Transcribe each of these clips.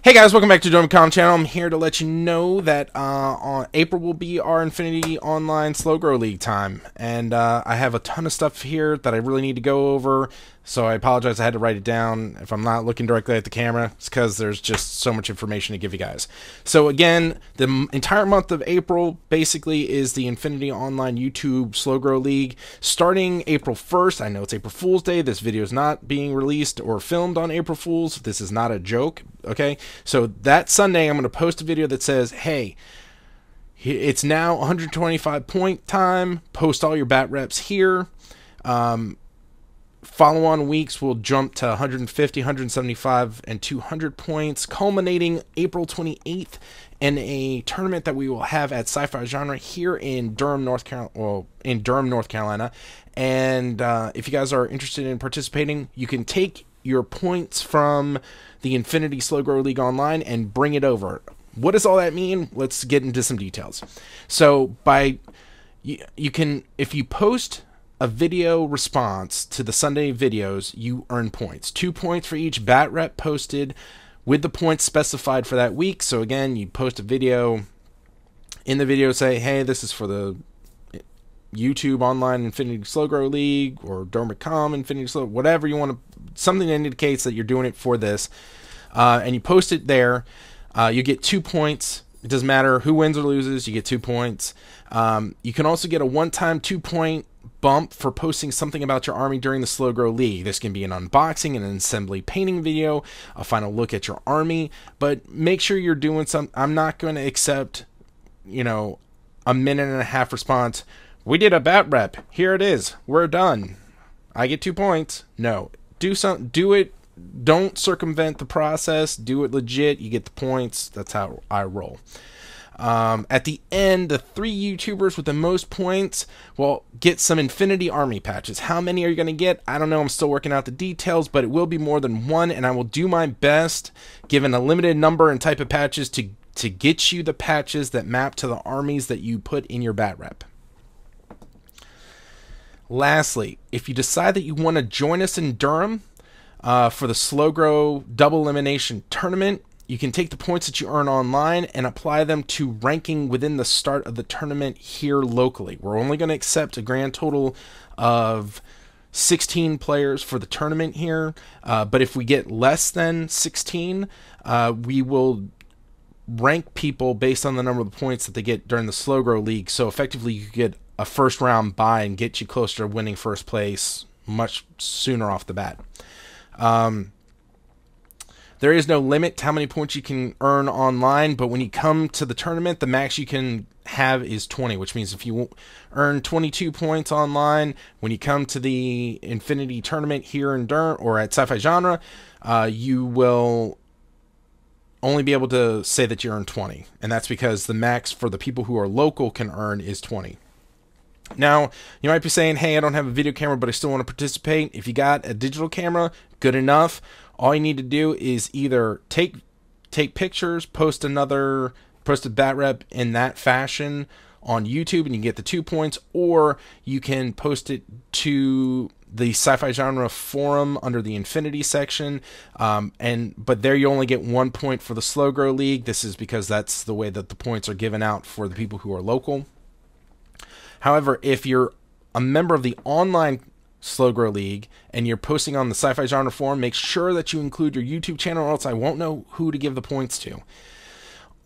Hey guys, welcome back to doremicom channel. I'm here to let you know that on April will be our Infinity Online Slow Grow League time, and I have a ton of stuff here that I really need to go over. So I apologize I had to write it down. If I'm not looking directly at the camera, it's because there's just so much information to give you guys. So again, the entire month of April basically is the Infinity Online YouTube Slow Grow League. Starting April 1st, I know it's April Fool's Day. This video is not being released or filmed on April Fool's. This is not a joke, okay? So that Sunday, I'm going to post a video that says, hey, it's now 125 point time. Post all your bat reps here. Follow-on weeks will jump to 150, 175, and 200 points, culminating April 28th in a tournament that we will have at Sci Fi Genre here in Durham, North Carolina. And if you guys are interested in participating, you can take your points from the Infinity Slow Grow League Online and bring it over. What does all that mean? Let's get into some details. So you can, if you post a video response to the Sunday videos, you earn points. 2 points for each bat rep posted with the points specified for that week. So again, you post a video, in the video say, hey, this is for the YouTube Online Infinity Slow Grow League or doremicom Infinity Slow, whatever you want to, something that indicates that you're doing it for this, and you post it there. You get 2 points. It doesn't matter who wins or loses, you get 2 points. You can also get a one-time 2-point bump for posting something about your army during the Slow Grow League. This can be an unboxing, an assembly painting video, a final look at your army, but make sure you're doing some. I'm not going to accept, you know, a minute and a half response. We did a bat rep. Here it is. We're done. I get 2 points. No, do it. Don't circumvent the process. Do it legit. You get the points. That's how I roll. At the end, the 3 YouTubers with the most points will get some Infinity Army patches. How many are you going to get? I don't know. I'm still working out the details, but it will be more than one, and I will do my best, given a limited number and type of patches, to get you the patches that map to the armies that you put in your bat rep. Lastly, if you decide that you want to join us in Durham for the Slow Grow Double Elimination Tournament, you can take the points that you earn online and apply them to ranking within the start of the tournament here locally. We're only going to accept a grand total of 16 players for the tournament here, but if we get less than 16, we will rank people based on the number of points that they get during the Slow Grow League. So effectively, you get a first round bye and get you closer to winning first place much sooner off the bat. There is no limit to how many points you can earn online, but when you come to the tournament, the max you can have is 20, which means if you earn 22 points online, when you come to the Infinity Tournament here in Durham or at Sci Fi Genre, you will only be able to say that you earned 20, and that's because the max for the people who are local can earn is 20. Now, you might be saying, hey, I don't have a video camera, but I still want to participate. If you got a digital camera, good enough. All you need to do is either take pictures, post a bat rep in that fashion on YouTube, and you get the 2 points, or you can post it to the Sci-Fi Genre forum under the Infinity section, but there you only get 1 point for the Slow Grow League. This is because that's the way that the points are given out for the people who are local. However, if you're a member of the online Slow Grow League and you're posting on the Sci-Fi Genre forum, make sure that you include your YouTube channel, or else I won't know who to give the points to.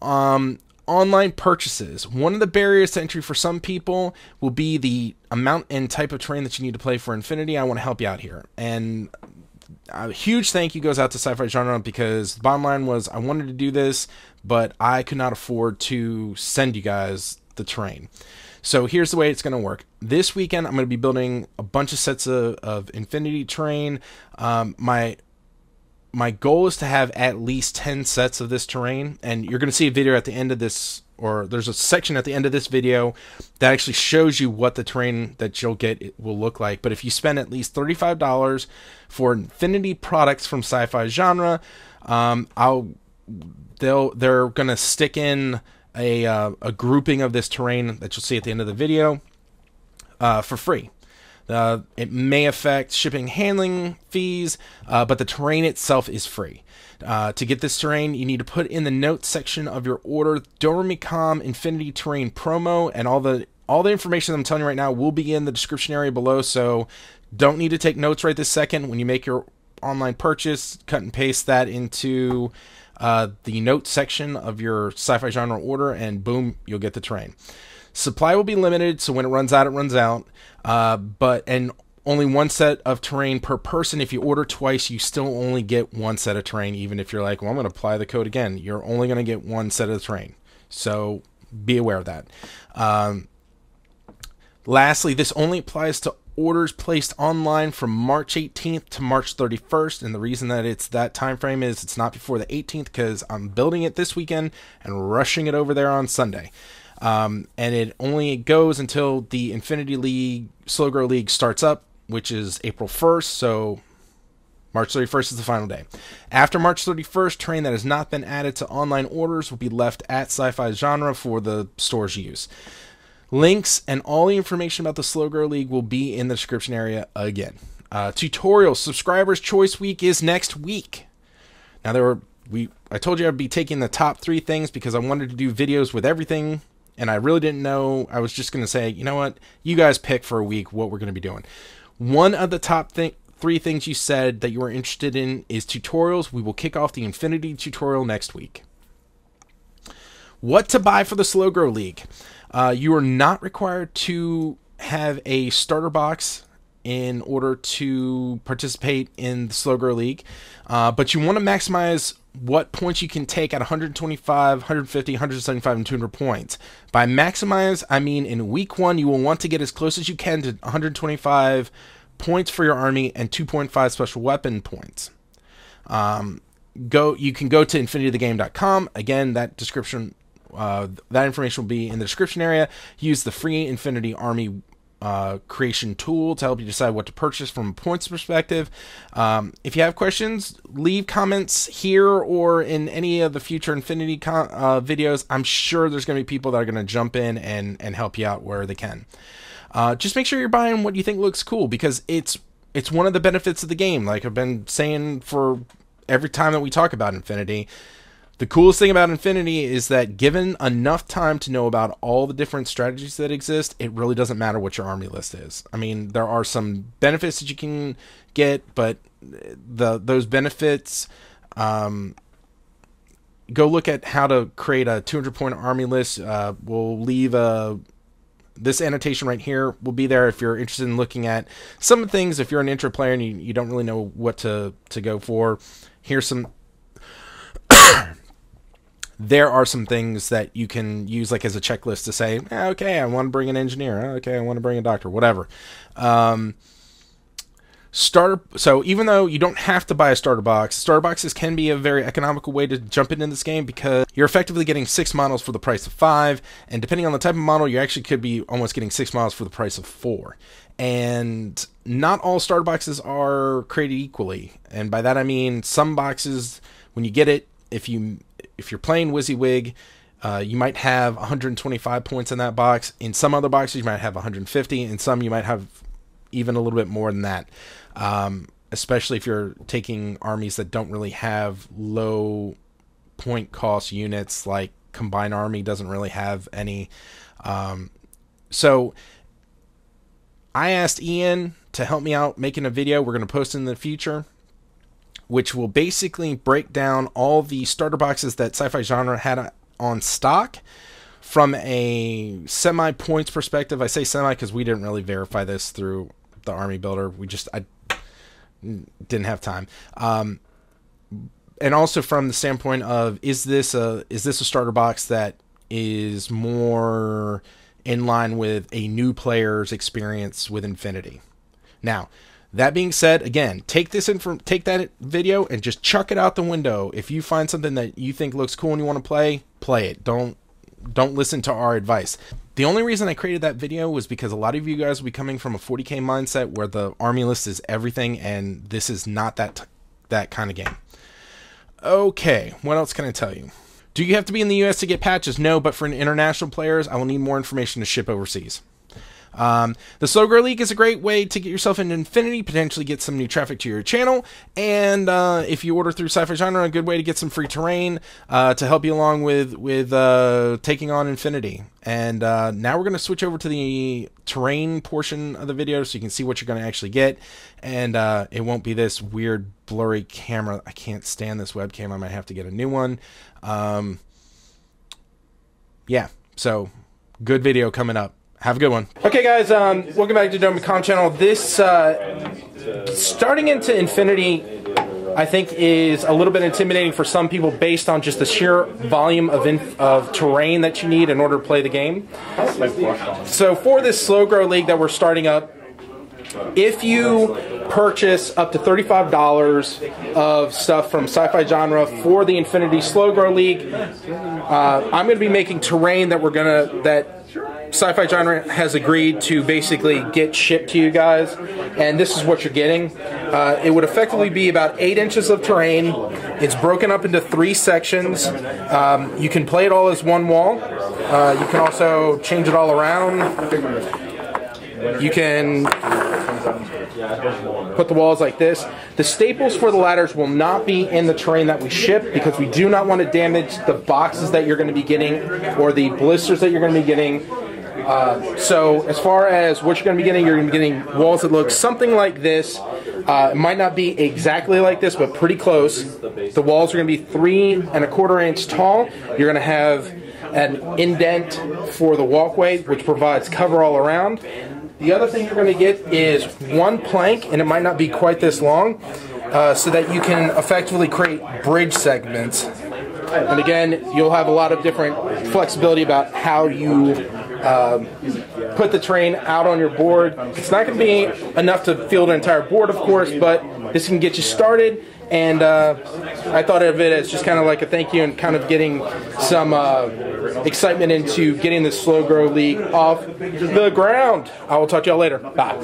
Online purchases. One of the barriers to entry for some people will be the amount and type of terrain that you need to play for Infinity. I want to help you out here. And a huge thank you goes out to Sci-Fi Genre, because the bottom line was I wanted to do this, but I could not afford to send you guys the terrain. So here's the way it's going to work. This weekend, I'm going to be building a bunch of sets of Infinity terrain. My goal is to have at least 10 sets of this terrain, and you're going to see a video at the end of this, or there's a section at the end of this video that actually shows you what the terrain that you'll get will look like. But if you spend at least $35 for Infinity products from Sci Fi Genre, they're going to stick in a grouping of this terrain that you'll see at the end of the video for free. It may affect shipping and handling fees, but the terrain itself is free. To get this terrain, you need to put in the notes section of your order doremicom infinity terrain promo, and all the information I'm telling you right now will be in the description area below, so don't need to take notes right this second. When you make your online purchase, cut and paste that into the notes section of your Sci-Fi Genre order, and boom, you'll get the terrain. Supply will be limited, so when it runs out, it runs out. And only one set of terrain per person. If you order twice, you still only get one set of terrain, even if you're like, well, I'm going to apply the code again. You're only going to get one set of the terrain. So be aware of that. Lastly, this only applies to orders placed online from March 18th to March 31st, and the reason that it's that time frame is it's not before the 18th because I'm building it this weekend and rushing it over there on Sunday. And it only goes until the Infinity League Slow Grow League starts up, which is April 1st, so March 31st is the final day. After March 31st, terrain that has not been added to online orders will be left at Sci-Fi Genre for the store's use. Links and all the information about the Slow Grow League will be in the description area again. Tutorials, Subscribers Choice Week is next week. Now I told you I'd be taking the top 3 things because I wanted to do videos with everything, and I really didn't know. I was just going to say, you know what, you guys pick for a week what we're going to be doing. One of the top 3 things you said that you were interested in is tutorials. We will kick off the Infinity tutorial next week. What to buy for the Slow Grow League. You are not required to have a starter box in order to participate in the Slow Grow League, but you want to maximize what points you can take at 125, 150, 175, and 200 points. By maximize, I mean in week 1, you will want to get as close as you can to 125 points for your army and 2.5 special weapon points. You can go to infinitythegame.com. Again, that description. That information will be in the description area. Use the free Infinity Army creation tool to help you decide what to purchase from a points perspective. If you have questions, leave comments here or in any of the future Infinity videos. I'm sure there's going to be people that are going to jump in and help you out where they can. Just make sure you're buying what you think looks cool, because it's one of the benefits of the game. Like I've been saying for every time that we talk about Infinity, the coolest thing about Infinity is that given enough time to know about all the different strategies that exist, it really doesn't matter what your army list is. I mean, there are some benefits that you can get, but those benefits, go look at how to create a 200-point army list. We'll leave this annotation right here will be there if you're interested in looking at some things. If you're an intro player and you don't really know what to go for, here's some... There are some things that you can use like as a checklist to say, okay, I want to bring an engineer. Okay, I want to bring a doctor, whatever. So even though you don't have to buy a starter boxes can be a very economical way to jump into this game, because you're effectively getting 6 models for the price of 5, and depending on the type of model, you actually could be almost getting 6 models for the price of 4. And not all starter boxes are created equally, and by that I mean some boxes, when you get it, if you're playing WYSIWYG, you might have 125 points in that box. In some other boxes, you might have 150. In some, you might have even a little bit more than that. Especially if you're taking armies that don't really have low point cost units, like Combined Army doesn't really have any. So I asked Ian to help me out making a video we're going to post in the future, which will basically break down all the starter boxes that Sci-Fi Genre had on stock from a semi-points perspective. I say semi because we didn't really verify this through the Army Builder. I didn't have time. And also from the standpoint of, is this a starter box that is more in line with a new player's experience with Infinity? Now, that being said, again, take that video and just chuck it out the window. If you find something that you think looks cool and you want to play it. Don't listen to our advice. The only reason I created that video was because a lot of you guys will be coming from a 40k mindset where the army list is everything, and this is not that kind of game. Okay, what else can I tell you? Do you have to be in the US to get patches? No, but for international players, I will need more information to ship overseas. The Slow Grow League is a great way to get yourself into Infinity, potentially get some new traffic to your channel, and if you order through Sci Fi Genre, a good way to get some free terrain to help you along with taking on Infinity. And now we're going to switch over to the terrain portion of the video so you can see what you're going to actually get, and it won't be this weird blurry camera. I can't stand this webcam. I might have to get a new one. Yeah, so good video coming up. Have a good one. Okay, guys, welcome back to doremicom channel. This starting into Infinity, I think, is a little bit intimidating for some people based on just the sheer volume of terrain that you need in order to play the game. So for this Slow Grow League that we're starting up, if you purchase up to $35 of stuff from Sci Fi Genre for the Infinity Slow Grow League, I'm going to be making terrain that Sci Fi Genre has agreed to basically get shipped to you guys, and this is what you're getting. It would effectively be about 8 inches of terrain. It's broken up into 3 sections. You can play it all as one wall. You can also change it all around. You can put the walls like this. The staples for the ladders will not be in the terrain that we ship because we do not want to damage the boxes that you're going to be getting or the blisters that you're going to be getting. So as far as what you're going to be getting, you're going to be getting walls that look something like this. It might not be exactly like this, but pretty close. The walls are going to be 3 1/4 inch tall. You're going to have an indent for the walkway, which provides cover all around. The other thing you're going to get is 1 plank, and it might not be quite this long, so that you can effectively create bridge segments. And again, you'll have a lot of different flexibility about how you put the terrain out on your board. It's not going to be enough to fill an entire board, of course, but this can get you started. And I thought of it as just kind of like a thank you and kind of getting some excitement into getting the Slow Grow League off the ground. I will talk to y'all later. Bye.